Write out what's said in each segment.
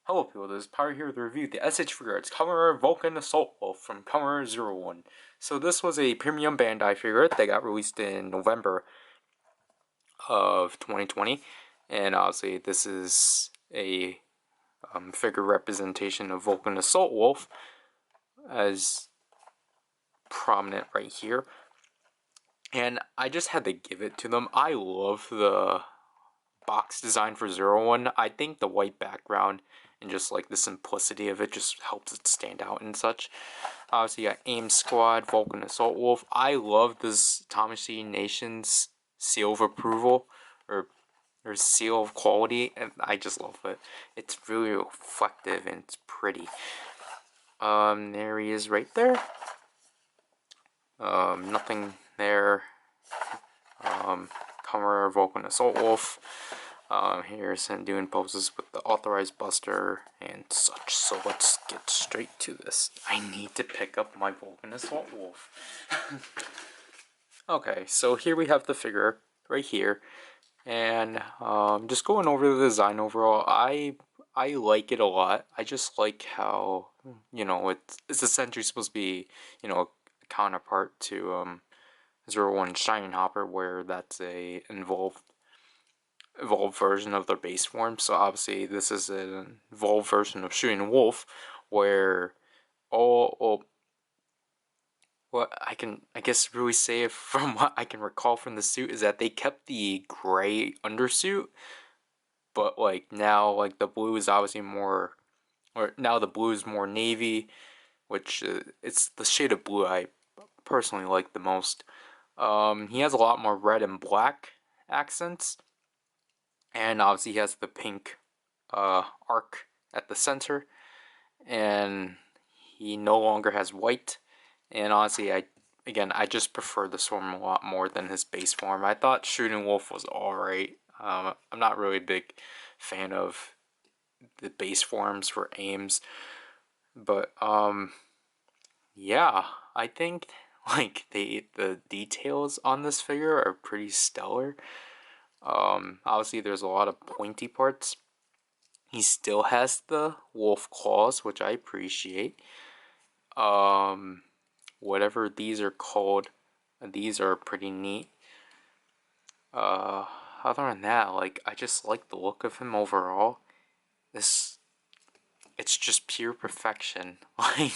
Hello people, this is Power here to review the SH Figuarts Kamen Vulcan Assault Wolf from Kamen 01. So this was a premium Bandai figure that got released in November of 2020. And obviously this is a figure representation of Vulcan Assault Wolf as prominent right here. And I just had to give it to them. I love the box design for 01. I think the white background and just like the simplicity of it just helps it stand out and such. Obviously, you got AIM Squad, Vulcan Assault Wolf. I love this Tamashii Nation's seal of approval or seal of quality, and I just love it. It's really reflective and it's pretty. There he is right there. Nothing there. Kamen Vulcan Assault Wolf. Here's him doing poses with the authorized buster and such. So let's get straight to this. I need to pick up my Vulcan Assault Wolf. Okay, so here we have the figure right here, and just going over the design overall. I like it a lot. I just like how it's essentially supposed to be a counterpart to 01 Shining Hopper, where that's a evolved version of their base form. So obviously this is an evolved version of Shooting Wolf, where what I guess really say from what I can recall from the suit is that they kept the gray undersuit, but like now like the blue is obviously more, or now the blue is more navy, which it's the shade of blue I personally like the most. He has a lot more red and black accents. And obviously he has the pink arc at the center, and he no longer has white. And honestly, I just prefer this form a lot more than his base form. I thought Shooting Wolf was alright. I'm not really a big fan of the base forms for aims, but yeah, I think like the details on this figure are pretty stellar. Obviously there's a lot of pointy parts. He still has the wolf claws, which I appreciate. Whatever these are called, these are pretty neat. Other than that, like I just like the look of him overall. It's just pure perfection. Like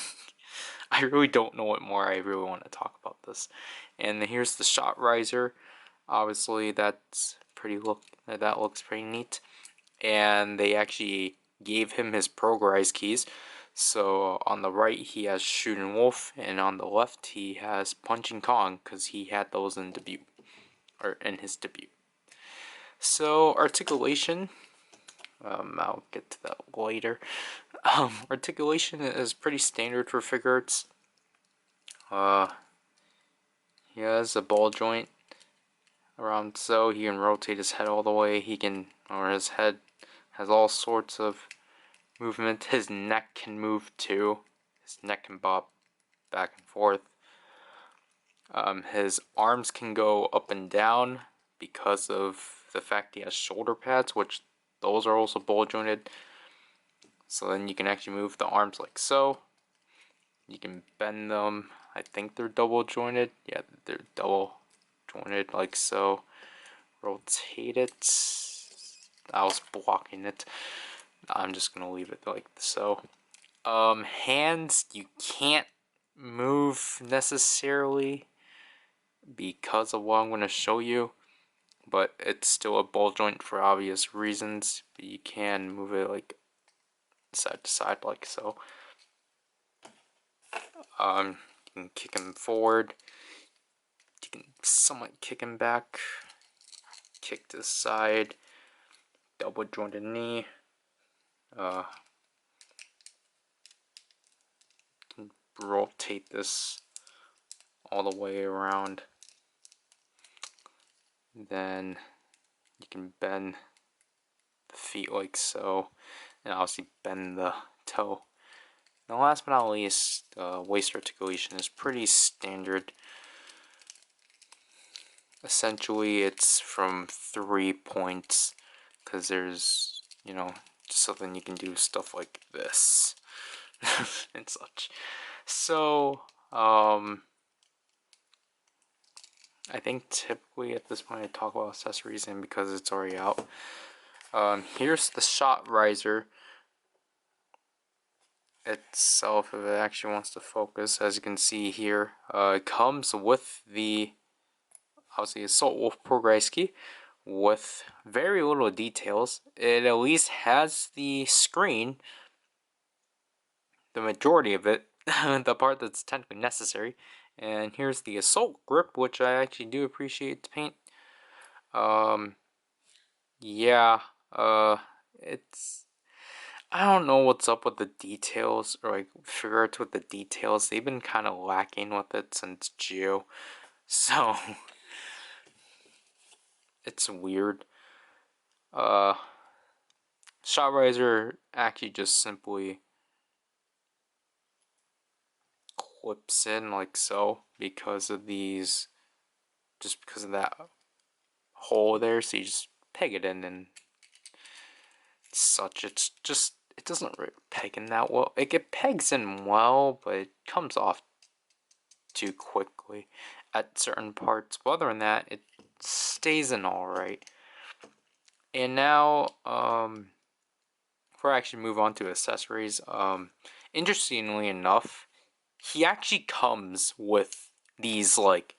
I really don't know what more I really want to talk about this. And here's the shot riser. Obviously that looks pretty neat. And they actually gave him his progrise keys. So on the right he has Shooting Wolf, and on the left he has Punching Kong, because he had those in debut, or in his debut. So articulation, I'll get to that later. Articulation is pretty standard for Figuarts. He has a ball joint around, so he can rotate his head all the way. His head has all sorts of movement. His neck can move too. His neck can bob back and forth. His arms can go up and down because of the fact he has shoulder pads, which those are also ball jointed. So then you can actually move the arms like so. You can bend them. I think they're double jointed. Yeah, they're double jointed like so. Rotate it. I was blocking it. I'm just gonna leave it like so. Hands you can't move necessarily because of what I'm gonna show you, but it's still a ball joint for obvious reasons. But you can move it like side to side like so. You can kick him forward. You can somewhat kick him back. Kick to the side. Double jointed knee. Can rotate this all the way around. Then you can bend the feet like so, and obviously bend the toe. Now last but not least, waist articulation is pretty standard. Essentially it's from 3 points, because there's just so then you can do stuff like this and such. So I think typically at this point I talk about accessories, and because it's already out, here's the shot riser itself, if it actually wants to focus. As you can see here, it comes with the, obviously, Assault Wolf progress key with very little details. It at least has the screen, the majority of it, the part that's technically necessary. And here's the Assault grip, which I actually do appreciate to paint. Yeah, it's, I don't know what's up with the details, or like Figuarts with the details. They've been kind of lacking with it since Geo, so it's weird. Shot riser actually just simply clips in like so because of these, just because of that hole there. So you just peg it in and such. It's just, it doesn't really peg in that well. It pegs in well, but it comes off too quickly at certain parts. But other than that, it stays in alright. And now, before I actually move on to accessories, interestingly enough, he actually comes with these like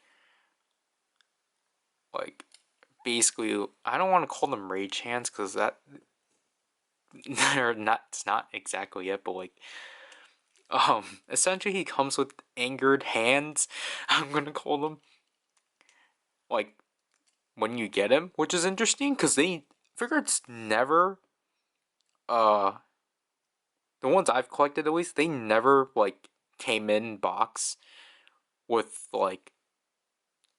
basically, I don't want to call them rage hands because that they're not, it's not exactly it, but like essentially he comes with angered hands, I'm gonna call them, like when you get him, which is interesting because they figure it's never the ones I've collected at least, they never like came in box with like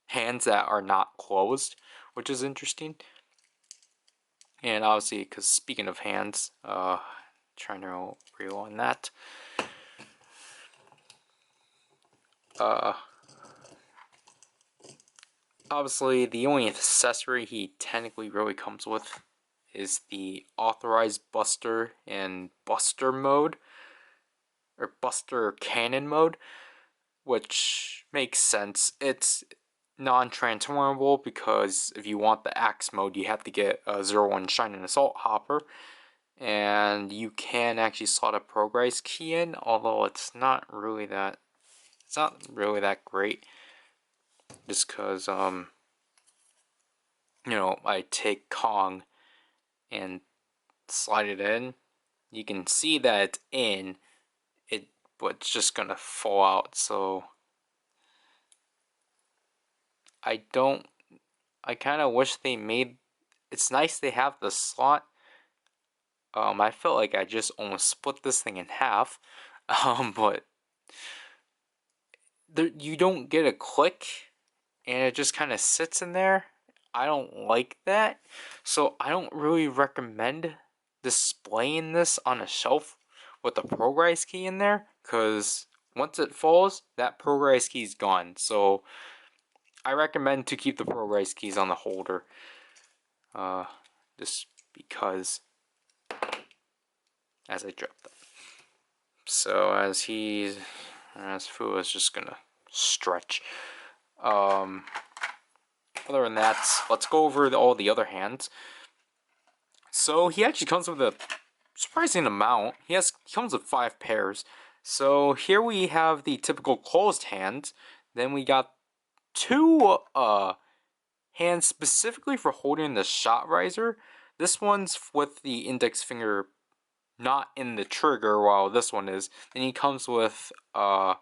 hands that are not closed, which is interesting. And obviously, because speaking of hands, trying to reel on that. Obviously, the only accessory he technically really comes with is the authorized Buster and Buster mode, or Buster Cannon mode, which makes sense. It's non-transformable because if you want the axe mode, you have to get a 01 Shining Assault Hopper, and you can actually slot a progress key in, although it's not really that great, just because you know, I take Kong and slide it in, you can see that it's in it, but it's just gonna fall out. So I kind of wish they made, it's nice they have the slot. I felt like I just almost split this thing in half, but there, you don't get a click, and it just kind of sits in there. I don't like that, so I don't really recommend displaying this on a shelf with the progress key in there, because once it falls, that progress key is gone. So I recommend to keep the progress keys on the holder, just because, as I drop them. So as Fu is just gonna stretch. Other than that, let's go over all the other hands. So he actually comes with a surprising amount. He comes with 5 pairs. So here we have the typical closed hands. Then we got 2 hands specifically for holding the shot riser. This one's with the index finger not in the trigger, while this one is. Then he comes with a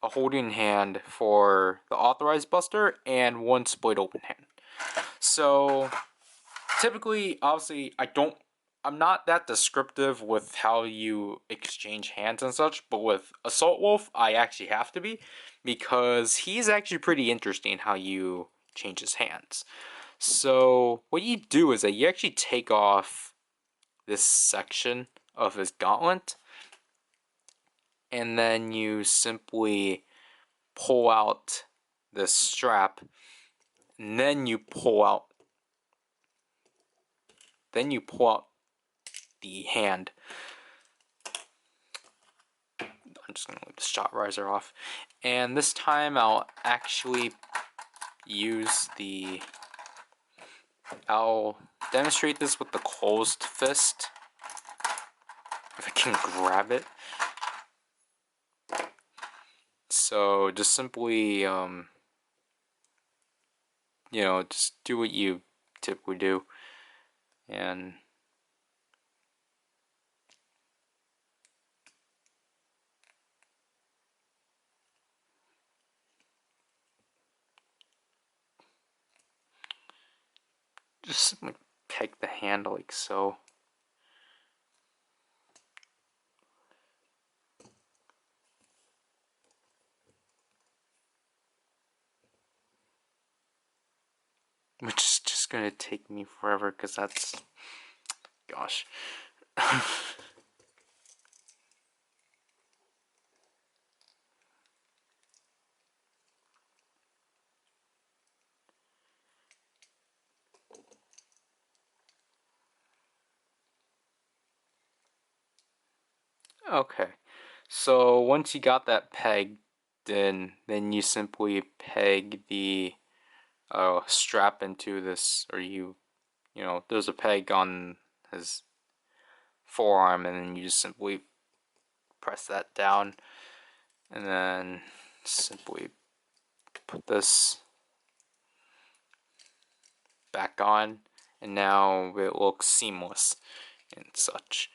holding hand for the authorized buster and 1 split open hand. So typically, obviously, I'm not that descriptive with how you exchange hands and such, but with Assault Wolf, I actually have to be, because he's actually pretty interesting how you change his hands. So what you do is that you actually take off this section of his gauntlet, and then you simply pull out this strap, and then you pull out the hand. I'm just going to leave the shot riser off. And this time I'll actually use the... I'll demonstrate this with the closed fist. If I can grab it. So just simply, you know, just do what you typically do. And just like peg the hand like so. Which is just gonna take me forever because that's, gosh. Okay, so once you got that pegged, then you simply peg the strap into this, or you know, there's a peg on his forearm, and then you just simply press that down, and then simply put this back on, and now it looks seamless and such.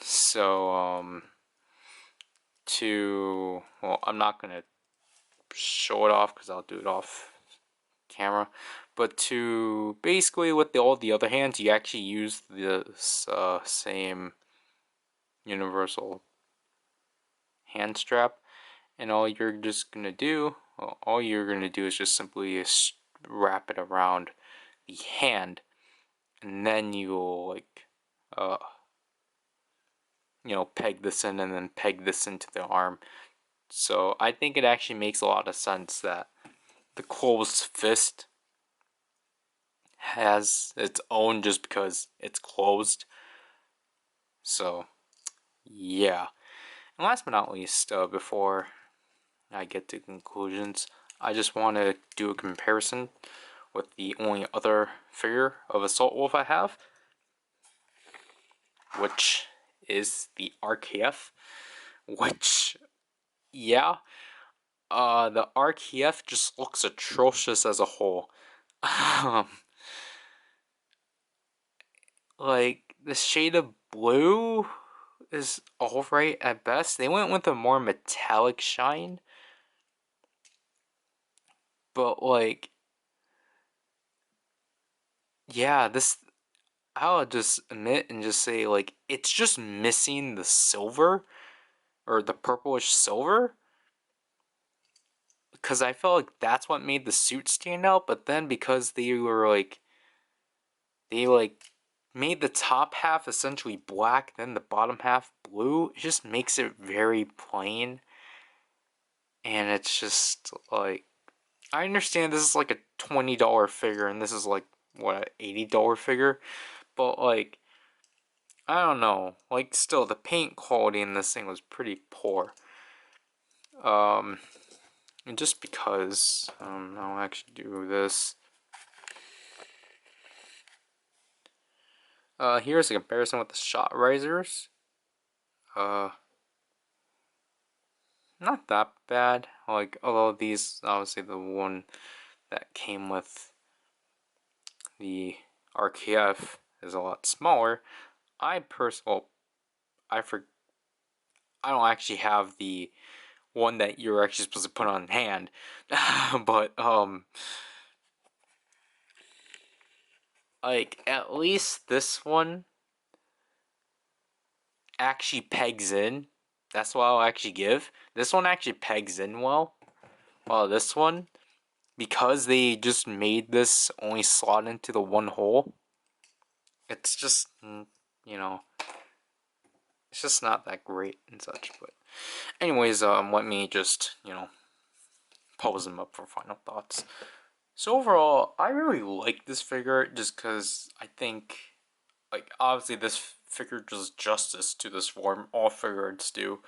So well, I'm not gonna show it off because I'll do it off camera, but to basically with all the other hands, you actually use this same universal hand strap, and all you're gonna do is just simply wrap it around the hand, and then you'll like you know, peg this in and then peg this into the arm. So I think it actually makes a lot of sense that the closed fist has its own just because it's closed. So yeah. And last but not least, before I get to conclusions, I just want to do a comparison with the only other figure of Assault Wolf I have, which is the RKF, which, yeah, the RKF just looks atrocious as a whole. Like, the shade of blue is alright at best. They went with a more metallic shine, but like, yeah, this, I'll just admit and just say, like, it's just missing the silver, or the purplish silver, because I felt like that's what made the suit stand out. But then because they were like, they like made the top half essentially black, then the bottom half blue, it just makes it very plain. And it's just like, I understand this is like a $20 figure, and this is like, what, an $80 figure, but like, I don't know, like, still, the paint quality in this thing was pretty poor. And just because, I'll actually do this. Here's a comparison with the shot risers. Not that bad. Like, although these, obviously the one that came with the RKF is a lot smaller. I don't actually have the one that you're actually supposed to put on hand, but like, at least this one actually pegs in. That's what I'll actually give. This one actually pegs in well. While this one, because they just made this only slot into the one hole, it's just, you know, it's just not that great and such. But anyways, let me just, you know, pose them up for final thoughts. So overall, I really like this figure just because I think like, obviously this figure does justice to this form. All Figuarts do.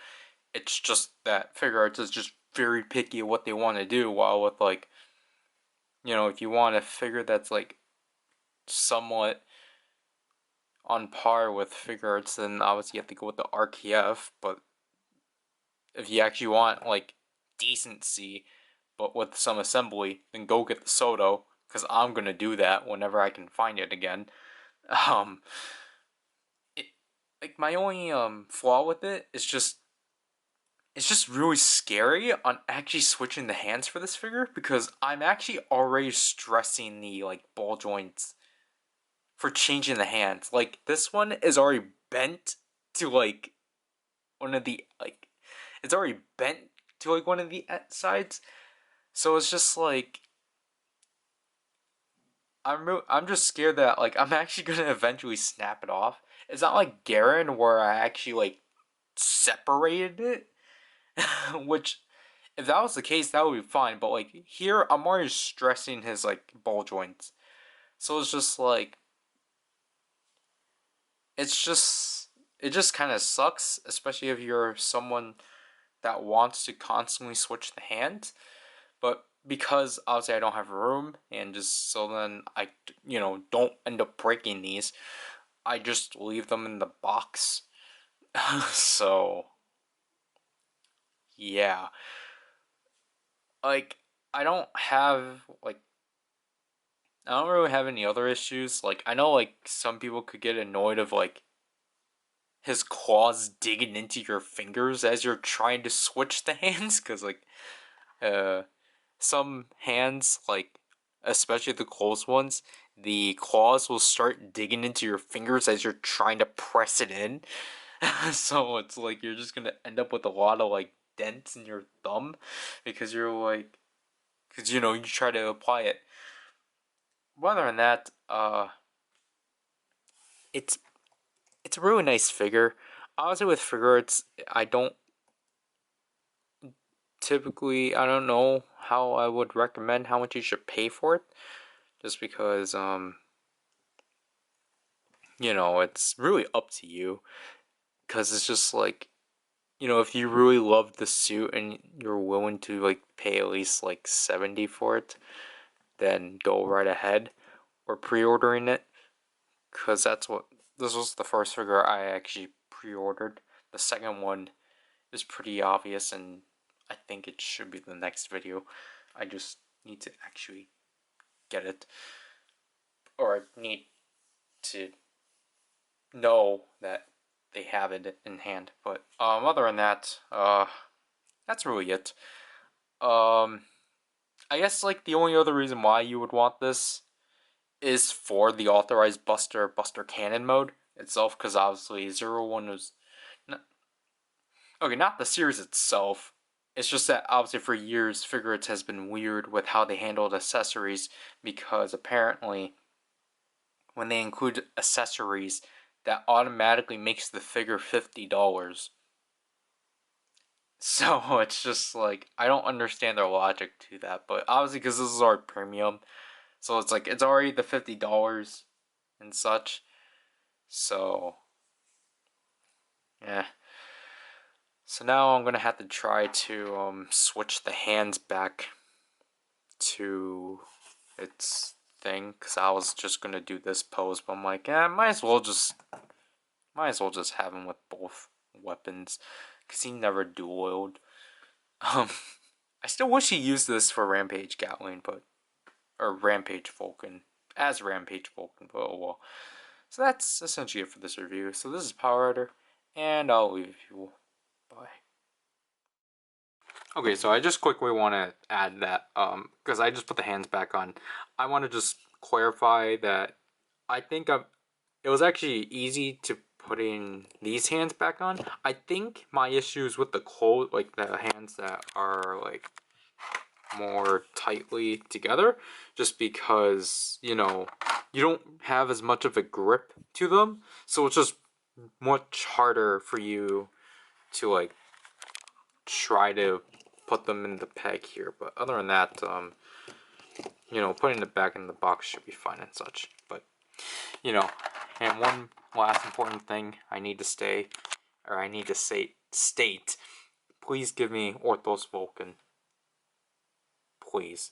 It's just that Figuarts is just very picky at what they want to do, while with, like, you know, if you want a figure that's, like, somewhat on par with Figuarts, then obviously you have to go with the RKF, but if you actually want, like, decency, but with some assembly, then go get the Soto, because I'm gonna do that whenever I can find it again. Um, it, like, my only, flaw with it is just, it's just really scary on actually switching the hands for this figure, because I'm actually already stressing the, like, ball joints for changing the hands. Like, this one is already bent to, like, one of the, like, it's already bent to, like, one of the sides. So it's just like, I'm just scared that, like, I'm actually gonna eventually snap it off. It's not like Garen where I actually, like, separated it. Which, if that was the case, that would be fine. But, like, here I'm already stressing his, like, ball joints. So it's just like, it just kind of sucks, especially if you're someone that wants to constantly switch the hands. But because obviously I don't have room, and just so then I, you know, don't end up breaking these, I just leave them in the box. So, yeah. Like, I don't have, like, I don't really have any other issues. Like, I know, like, some people could get annoyed of, like, his claws digging into your fingers as you're trying to switch the hands, because, like, uh, some hands, like, especially the close ones, the claws will start digging into your fingers as you're trying to press it in. So it's like you're just gonna end up with a lot of, like, dents in your thumb, because you're like, because, you know, you try to apply it. Other than that, it's it's a really nice figure. Honestly, with Figuarts, I don't know how I would recommend how much you should pay for it, just because, you know, it's really up to you, because it's just like, you know, if you really love the suit and you're willing to, like, pay at least, like, 70 for it, then go right ahead, or pre-ordering it, because this was the first figure I actually pre-ordered. The second one is pretty obvious, and I think it should be the next video. I just need to actually get it, or I need to know that they have it in hand. But other than that, that's really it. I guess, like, the only other reason why you would want this is for the authorized Buster Cannon mode itself, because obviously 01 was not, okay, not the series itself. It's just that obviously for years Figuarts has been weird with how they handled accessories, because apparently when they include accessories, that automatically makes the figure $50. So it's just like, I don't understand their logic to that, but obviously because this is our premium, so it's like, it's already the $50 and such. So, yeah. So now I'm gonna have to try to switch the hands back to its thing, because I was just gonna do this pose, but I'm like, might as well just have him with both weapons, because he never dual-wielded. I still wish he used this for Rampage Gatling, or Rampage Vulcan, as Rampage Vulcan, but oh well. So that's essentially it for this review. So this is PowerRider, and I'll leave you. Bye. Okay, so I just quickly want to add that, because I just put the hands back on, I want to just clarify that I think it was actually easy to putting these hands back on. I think my issue is with the like the hands that are, like, more tightly together, just because, you know, you don't have as much of a grip to them, so it's just much harder for you to, like, try to put them in the peg here. But other than that, you know, putting it back in the box should be fine and such. But, you know, And one last important thing I need to state. Please give me Orthos Vulcan. Please.